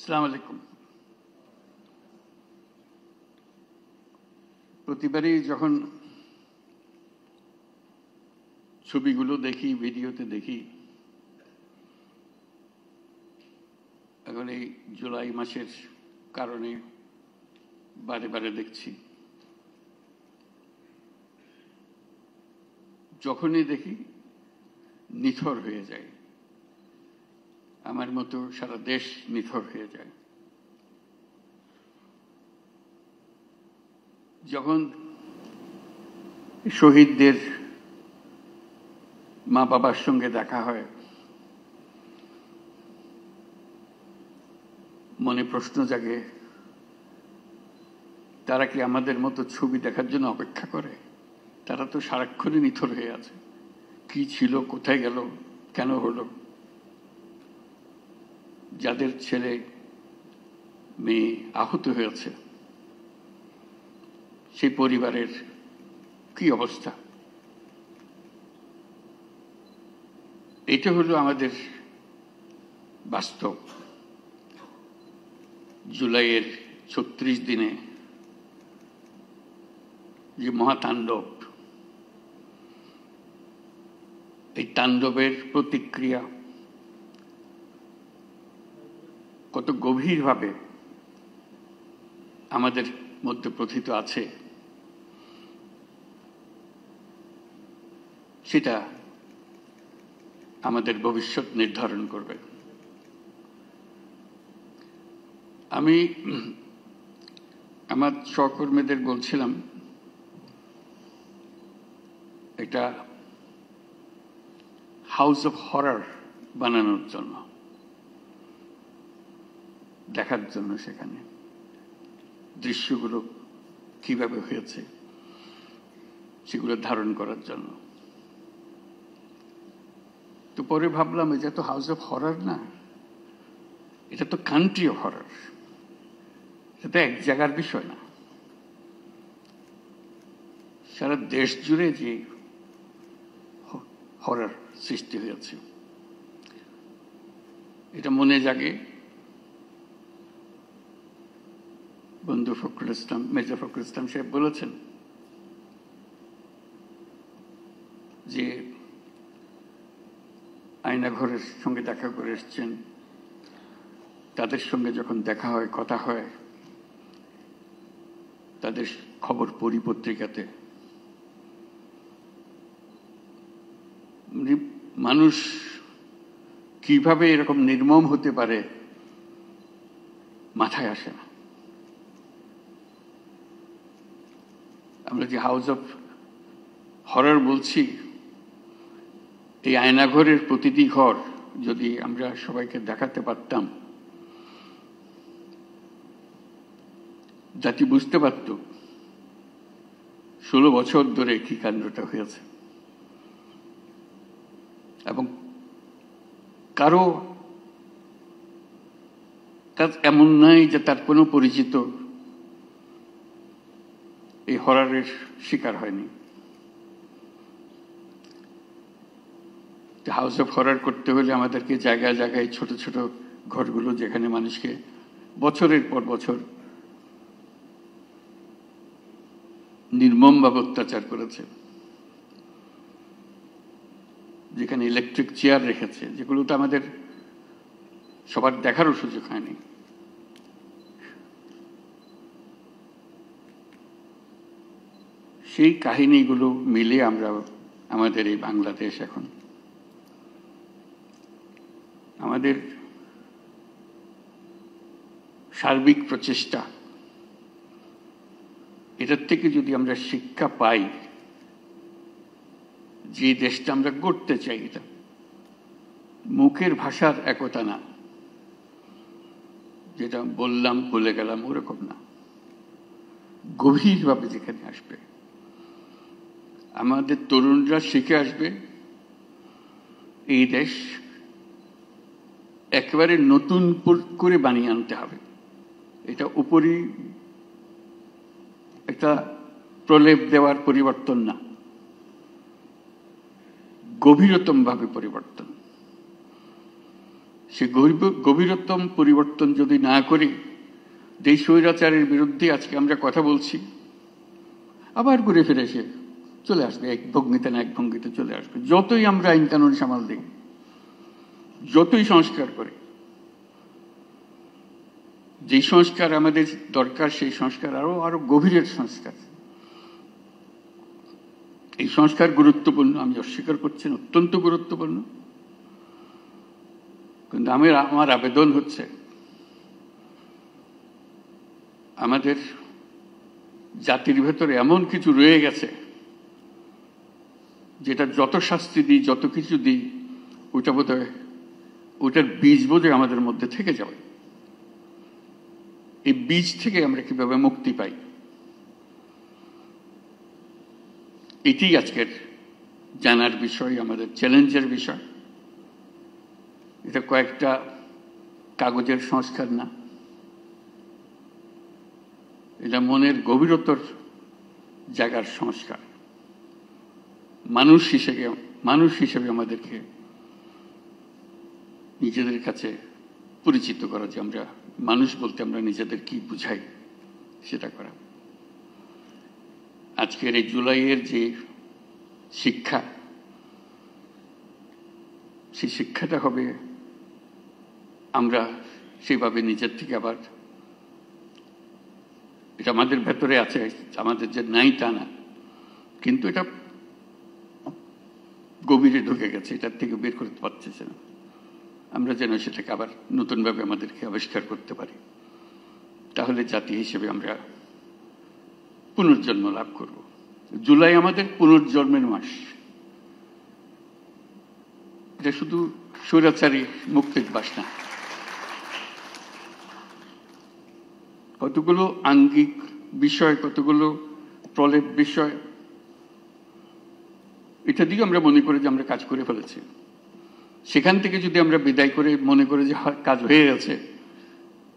আসসালামু আলাইকুম। প্রতিবারই যখন ছবিগুলো দেখি, ভিডিওতে দেখি, এখন এই জুলাই মাসের কারণে বারে বারে দেখছি, যখনই দেখি নিথর হয়ে যায়। আমার মতো সারা দেশ নিথর হয়ে যায়। যখন শহীদদের মা বাবার সঙ্গে দেখা হয়, মনে প্রশ্ন জাগে, তারা কি আমাদের মতো ছবি দেখার জন্য অপেক্ষা করে? তারা তো সারাক্ষণই নিথর হয়ে আছে। কি ছিল, কোথায় গেল, কেন হলো? যাদের ছেলে মেয়ে আহত হয়েছে, সেই পরিবারের কি অবস্থা? এটা হলো আমাদের বাস্তব। জুলাইয়ের ৩৬ দিনে যে মহাতাণ্ডব, এই তাণ্ডবের প্রতিক্রিয়া কত গভীরভাবে আমাদের মধ্যে প্রথিত আছে, সেটা আমাদের ভবিষ্যৎ নির্ধারণ করবে। আমি আমার সহকর্মীদের বলছিলাম, একটা হাউস অফ হরর বানানোর জন্য, দেখার জন্য সেখানে দৃশ্যগুলো কিভাবে হয়েছে সেগুলো ধারণ করার জন্য। তো পরে ভাবলাম, এটা তো হাউস অফ হরর না, এটা তো কান্ট্রি অফ হরর। এটা তো এক জায়গার বিষয় না, সারা দেশ জুড়ে যে হরর সৃষ্টি হয়েছে, এটা মনে জাগে। বন্ধু ফখরুল ইসলাম, মির্জা ফখরুল ইসলাম সাহেব বলেছেন যে আয়নাঘরের সঙ্গে দেখা করে এসছেন, তাদের সঙ্গে যখন দেখা হয়, কথা হয়, তাদের খবর পড়ি পত্রিকাতে, মানুষ কিভাবে এরকম নির্মম হতে পারে মাথায় আসে না। আমরা যে হাউস অফ হরর বলছি, এই আয়নাঘরের প্রতিটি ঘর যদি আমরা সবাইকে দেখাতে পারতাম, জাতি বুঝতে পারত 16 বছর ধরে কি কাণ্ডটা হয়েছে। এবং কারো কাজ এমন নাই যে তার কোনো পরিচিত এই হররের শিকার হয়নি। হাউস অফ হরর করতে হলে আমাদেরকে জায়গায় জায়গায় ছোট ছোট ঘরগুলো, যেখানে মানুষকে বছরের পর বছর নির্মমভাবে অত্যাচার করেছে, যেখানে ইলেকট্রিক চেয়ার রেখেছে, যেগুলো তো আমাদের সবার দেখারও সুযোগ হয়নি। সেই কাহিনীগুলো মিলে আমরা আমাদের এই বাংলাদেশ, এখন আমাদের সার্বিক প্রচেষ্টা, এটার থেকে যদি আমরা শিক্ষা পাই, যে দেশটা আমরা গড়তে চাই, এটা মুখের ভাষার একতা না, যেটা বললাম বলে গেলাম ওরকম না, গভীরভাবে যেখানে আসবে, আমাদের তরুণরা শিখে আসবে, এই দেশ একেবারে নতুন করে বানিয়ে আনতে হবে। এটা উপরই একটা প্রলেপ দেওয়ার পরিবর্তন না, গভীরতম ভাবে পরিবর্তন। সে গভীরতম পরিবর্তন যদি না করি, যেই স্বৈরাচারের বিরুদ্ধে আজকে আমরা কথা বলছি, আবার ঘুরে ফিরে এসে চলে আসবে, এক ভঙ্গিতে না এক ভঙ্গিতে চলে আসবে। যতই আমরা আইন কানুন সামাল দিই, যতই সংস্কার করি, যে সংস্কার আমাদের দরকার সেই সংস্কার আরো গভীরের সংস্কার। এই সংস্কার গুরুত্বপূর্ণ, আমি অস্বীকার করছি না, অত্যন্ত গুরুত্বপূর্ণ। কিন্তু আমার আবেদন হচ্ছে, আমাদের জাতির ভেতরে এমন কিছু রয়ে গেছে যেটা যত শাস্তি দিই, যত কিছু দিই, ওইটা বোধহয় ওইটার বীজ বোধহয় আমাদের মধ্যে থেকে যাবে। এই বীজ থেকে আমরা কিভাবে মুক্তি পাই, এটি আজকের জানার বিষয়, আমাদের চ্যালেঞ্জের বিষয়। এটা কয়েকটা কাগজের সংস্কার না, এটা মনের গভীরতর জায়গার সংস্কার। মানুষ হিসেবে আমাদেরকে নিজেদের কাছে পরিচিত করা, যে আমরা মানুষ বলতে আমরা নিজেদের কি বুঝাই সেটা করা। আজকের এই জুলাইয়ের যে শিক্ষা, সেই শিক্ষাটা হবে আমরা সেভাবে নিজের থেকে আবার, এটা আমাদের ভেতরে আছে, আমাদের যে নাই তা না, কিন্তু এটা গভীরে ঢুকে গেছে, এটার থেকে বের করতে পারতেছে না। আমরা যেন সেটাকে আবার নতুনভাবে আমাদেরকে আবিষ্কার করতে পারি, তাহলে জাতি হিসেবে আমরা পুনর্জন্ম লাভ করব। জুলাই আমাদের পুনর্জন্মের মাস। এটা শুধু স্বৈরাচারী মুক্তির বাস না, কতগুলো আঙ্গিক বিষয়, কতগুলো প্রলেপ বিষয়, এটা দিয়ে আমরা মনে করি যে আমরা কাজ করে ফেলেছি। সেখান থেকে যদি আমরা বিদায় করে মনে করি যে কাজ হয়ে গেছে,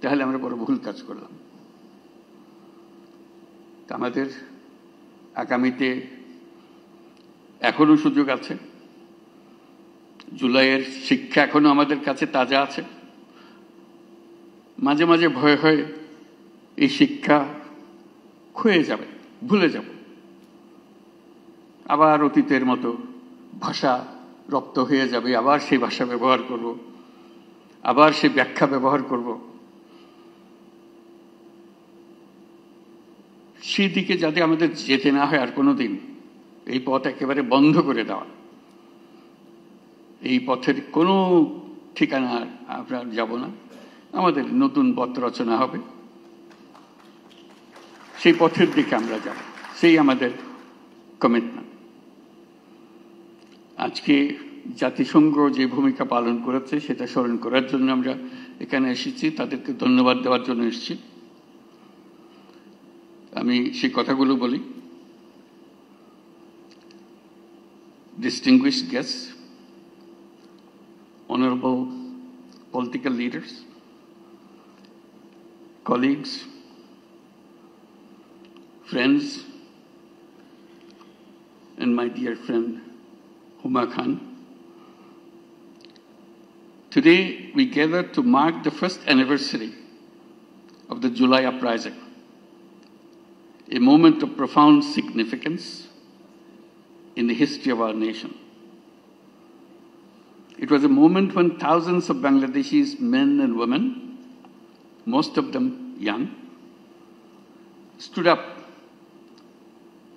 তাহলে আমরা বড় ভুল কাজ করলাম। আমাদের আগামীতে এখনো সুযোগ আছে। জুলাইয়ের শিক্ষা এখনো আমাদের কাছে তাজা আছে। মাঝে মাঝে ভয় হয় এই শিক্ষা ক্ষয়ে যাবে, ভুলে যাব, আবার অতীতের মতো ভাষা রপ্ত হয়ে যাবে, আবার সেই ভাষা ব্যবহার করব, আবার সেই ব্যাখ্যা ব্যবহার করব। সেই দিকে যাতে আমাদের যেতে না হয় আর কোনোদিন, এই পথ একেবারে বন্ধ করে দেওয়া, এই পথের কোনো ঠিকানা আমরা যাব না, আমাদের নতুন পথ রচনা হবে, সেই পথের দিকে আমরা যাব, সেই আমাদের কমিটমেন্ট। আজকে জাতিসংঘ যে ভূমিকা পালন করেছে সেটা স্মরণ করার জন্য আমরা এখানে এসেছি, তাদেরকে ধন্যবাদ দেওয়ার জন্য এসেছি। আমি সেই কথাগুলো বলি। Distinguished guests, honorable political leaders, colleagues, friends, and my dear friend Huma Khan. Today we gather to mark the first anniversary of the July uprising, a moment of profound significance in the history of our nation. It was a moment when thousands of Bangladeshis, men and women, most of them young, stood up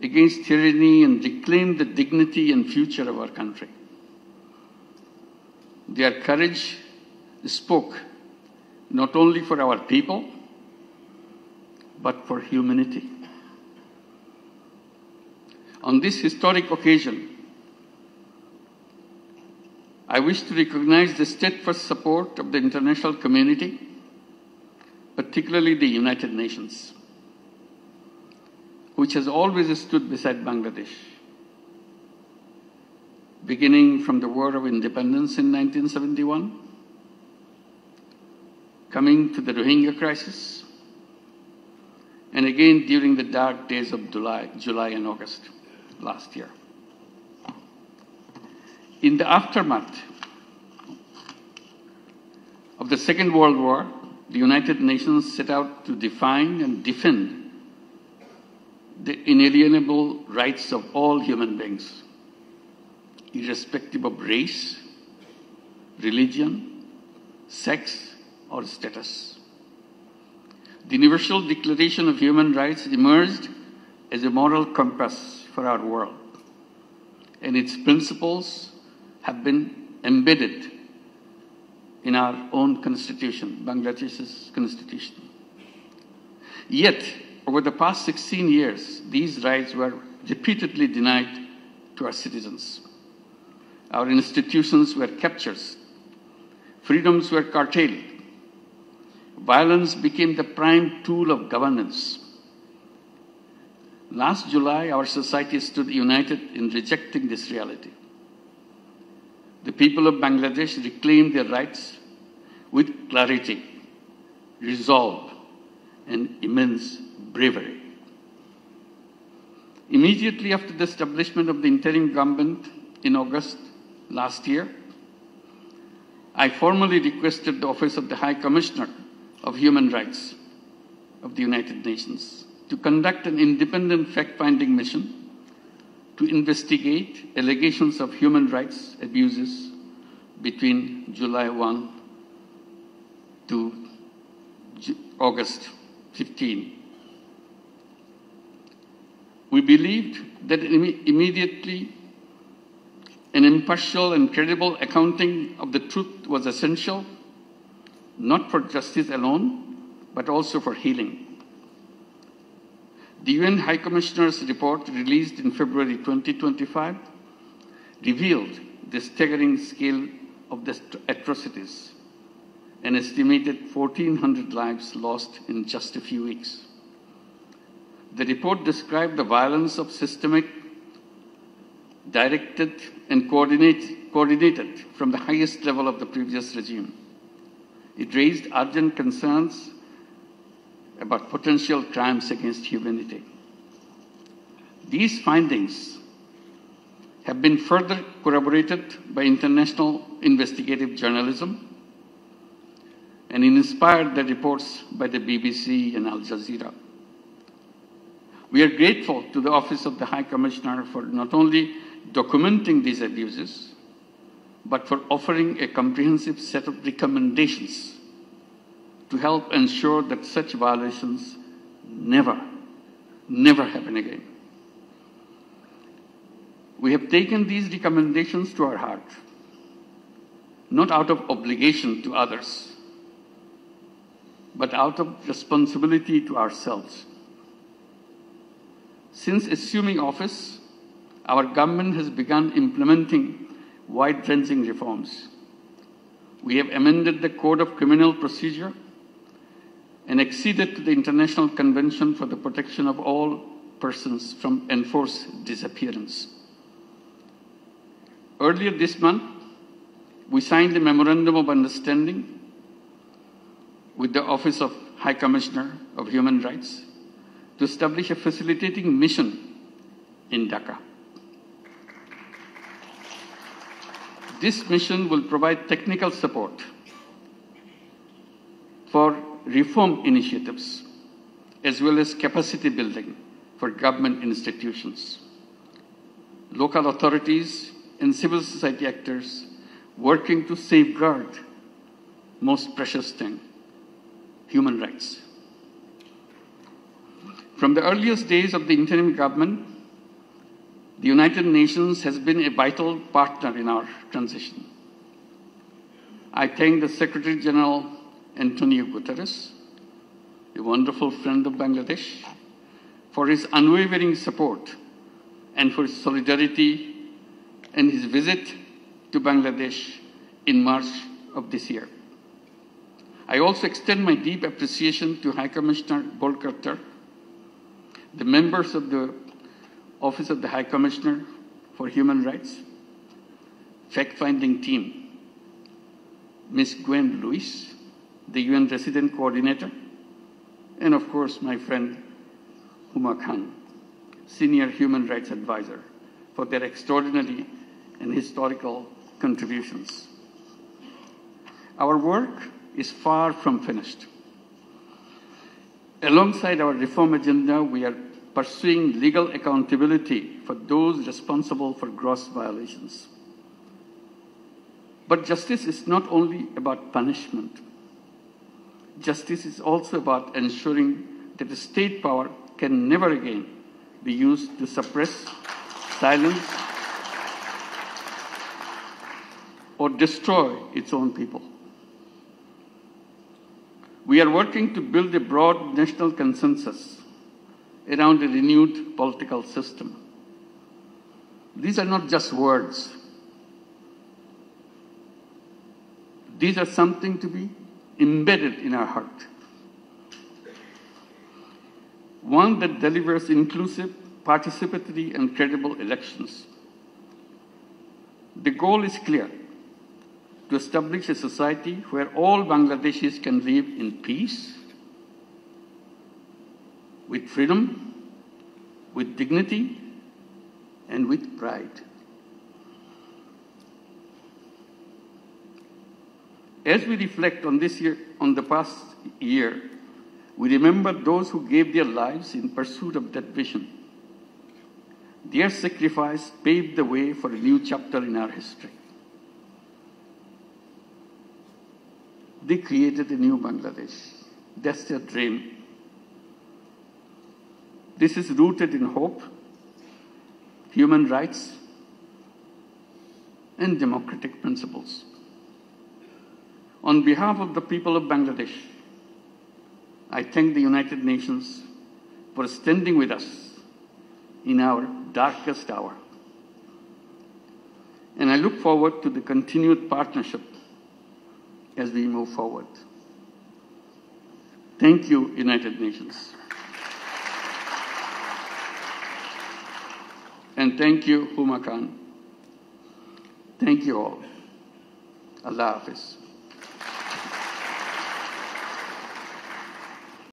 against tyranny and reclaimed the dignity and future of our country. Their courage spoke not only for our people, but for humanity. On this historic occasion, I wish to recognize the steadfast support of the international community, particularly the United Nations, which has always stood beside Bangladesh, beginning from the War of Independence in 1971, coming to the Rohingya crisis, and again during the dark days of July and August last year. In the aftermath of the Second World War, the United Nations set out to define and defend the inalienable rights of all human beings, irrespective of race, religion, sex, or status. The Universal Declaration of Human Rights emerged as a moral compass for our world, and its principles have been embedded in our own constitution, Bangladesh's constitution. Yet, over the past 16 years, these rights were repeatedly denied to our citizens. Our institutions were captured. Freedoms were curtailed. Violence became the prime tool of governance. Last July, our society stood united in rejecting this reality. The people of Bangladesh reclaimed their rights with clarity, resolve, and immense bravery. Immediately after the establishment of the interim government in August last year, I formally requested the Office of the High Commissioner of Human Rights of the United Nations to conduct an independent fact-finding mission to investigate allegations of human rights abuses between July 1 to August 15. We believed that immediately an impartial and credible accounting of the truth was essential, not for justice alone, but also for healing. The UN High Commissioner's report, released in February 2025, revealed the staggering scale of the atrocities, an estimated 1,400 lives lost in just a few weeks. The report described the violence of systemic, directed, and coordinated from the highest level of the previous regime. It raised urgent concerns about potential crimes against humanity. These findings have been further corroborated by international investigative journalism and inspired the reports by the BBC and Al Jazeera. We are grateful to the Office of the High Commissioner for not only documenting these abuses, but for offering a comprehensive set of recommendations to help ensure that such violations never happen again. We have taken these recommendations to our heart, not out of obligation to others, but out of responsibility to ourselves. Since assuming office, our government has begun implementing wide-ranging reforms. We have amended the Code of Criminal Procedure and acceded to the International Convention for the Protection of All Persons from Enforced Disappearance. Earlier this month, we signed a Memorandum of Understanding with the Office of High Commissioner of Human Rights to establish a facilitating mission in Dhaka. This mission will provide technical support for reform initiatives as well as capacity building for government institutions, local authorities, and civil society actors working to safeguard most precious thing, human rights. From the earliest days of the interim government, the United Nations has been a vital partner in our transition. I thank the Secretary General Antonio Guterres, a wonderful friend of Bangladesh, for his unwavering support and for his solidarity and his visit to Bangladesh in March of this year. I also extend my deep appreciation to High Commissioner Volker Turk, the members of the Office of the High Commissioner for Human Rights, fact-finding team, Ms. Gwen Lewis, the UN Resident Coordinator, and of course my friend Huma Khan, Senior Human Rights Advisor, for their extraordinary and historical contributions. Our work is far from finished. Alongside our reform agenda, we are pursuing legal accountability for those responsible for gross violations. But justice is not only about punishment. Justice is also about ensuring that the state power can never again be used to suppress, silence, or destroy its own people. We are working to build a broad national consensus around a renewed political system. These are not just words. These are something to be embedded in our heart. One that delivers inclusive, participatory, and credible elections. The goal is clear: to establish a society where all Bangladeshis can live in peace, with freedom, with dignity, and with pride. As we reflect on the past year, we remember those who gave their lives in pursuit of that vision. Their sacrifice paved the way for a new chapter in our history. They created a new Bangladesh. That's their dream. This is rooted in hope, human rights, and democratic principles. On behalf of the people of Bangladesh, I thank the United Nations for standing with us in our darkest hour. And I look forward to the continued partnership as we move forward. Thank you, United Nations. And thank you, Huma Khan. Thank you all. Allah Hafiz.